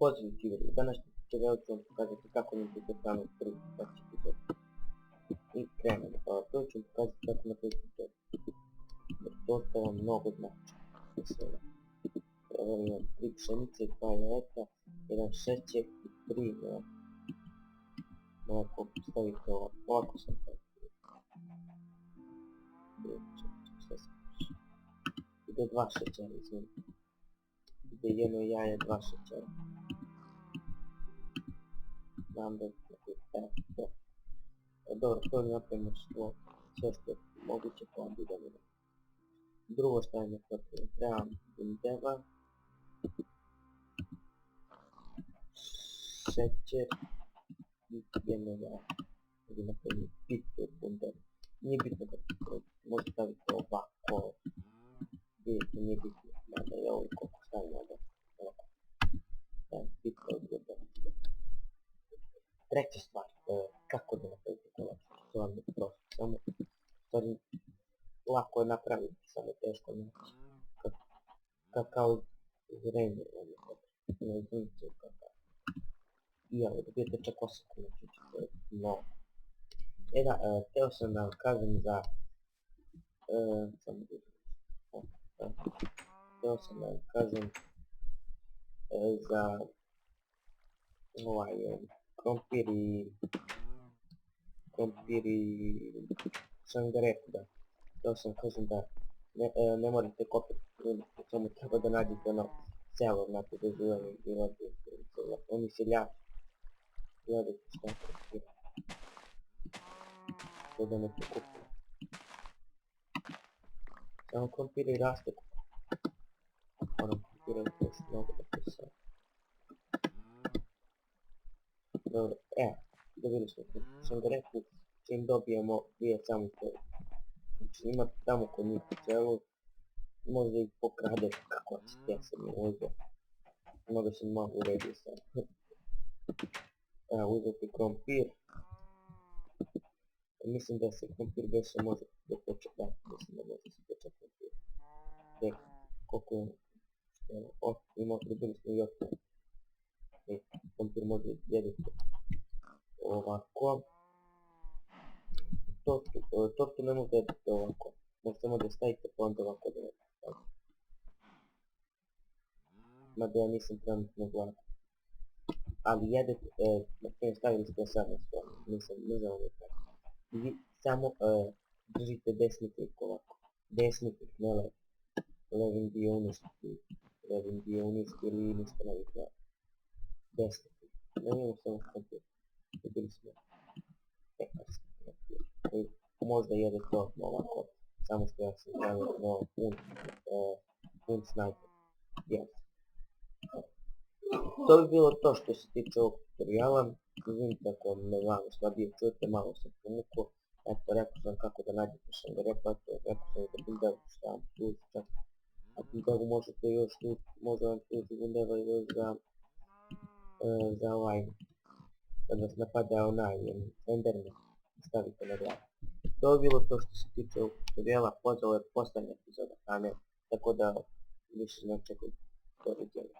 Pozdrav Tigri, u današnjem tutorialu ću vam pokazati kako napraviti ekranu prvi epizod. I krenemo. Prvo ću vam pokazati kako napraviti to. Jer to vam mnogo znači. Mislim, evo imam 3 pšenice, 2 jajeta, 1 šećer i 3 mlijeka. Ovako stavite ovako sam stavio. Ide 2 šećera, izvijek. Ide 1 jaje, 2 šećera. Znam da je to. Dobro, to napravimo sve što je moguće, pa onda idemo na. Drugo što je potrebno, trebam bundeva, šećer i 1 jaje. Ili napravimo pitu bundeva. Nije bitno kako možete staviti ovako. Vidite, nije bitno, mada je ovo koliko stavimo ovako. Pitu bundeva. Treća stvar, kako da napravite kolač, to vam je prosto, samo, stvari, lako je napraviti, samo teško naći, kakao zrenje, ne znam se kakao, i evo, dobijete čak 8 kolačića, to je mnogo. Teo sam da vam kažem za, za krompir i šangarepu, da. Teo sam kažem da ne morate kopiti, samo treba da nađete ono selo, znate da živaju i oni seljaci. Gledajte šta je krompir. To da ne pokupuje. Samo krompir i raste kupa. Moram krompirati još mnogo da pisao. Dobro, dobili smo šangarepu, čim dobijemo prije samu selu. Znači imate tamo kod njih u selu, možda ih pokradete kako ćete, ja sam je uzeo. Mnogo sam malo uredio sad. Uzeti krompir. Mislim da se krompir beše može dopeče, da, mislim da može se peče krompir. Koliko je, dobili smo i otme. Krompir može jediti ovako. Tortu ne možete jediti ovako. Možete samo da stavite pa onda ovako da jedite. Mada ja nisam trenutno gladan. Ali jedete, na primjer stavili ste sad na stol, nisam ovo tako. I samo držite desni klik ovako. Desni klik, ne levi. Levim dio uništiti. Levim dio uništiti ili ništa ne vidjeti. Desni klik. Ne imamo samo krompir. Dobili smo pekarski krompir. Možda jedete ovako. Samo što ja sam gledao pun snajper. Yes. To bi bilo to što se tiče ovog tutoriala. Izvinite ako me malo slabije čujete, malo sam pomukao. Eto, rekao sam kako da nađete šangarepu, rekao sam da bundevu šta vam služi čak. A bundevu možete još tu, možda vam služi bundeva još za ovaj, kad vas napada onaj enderman, stavite na glavu. To bi bilo to što se tiče ovog tutoriala, pozdrav je posljednja epizoda, a ne, tako da više ne čekajte to vidjeli.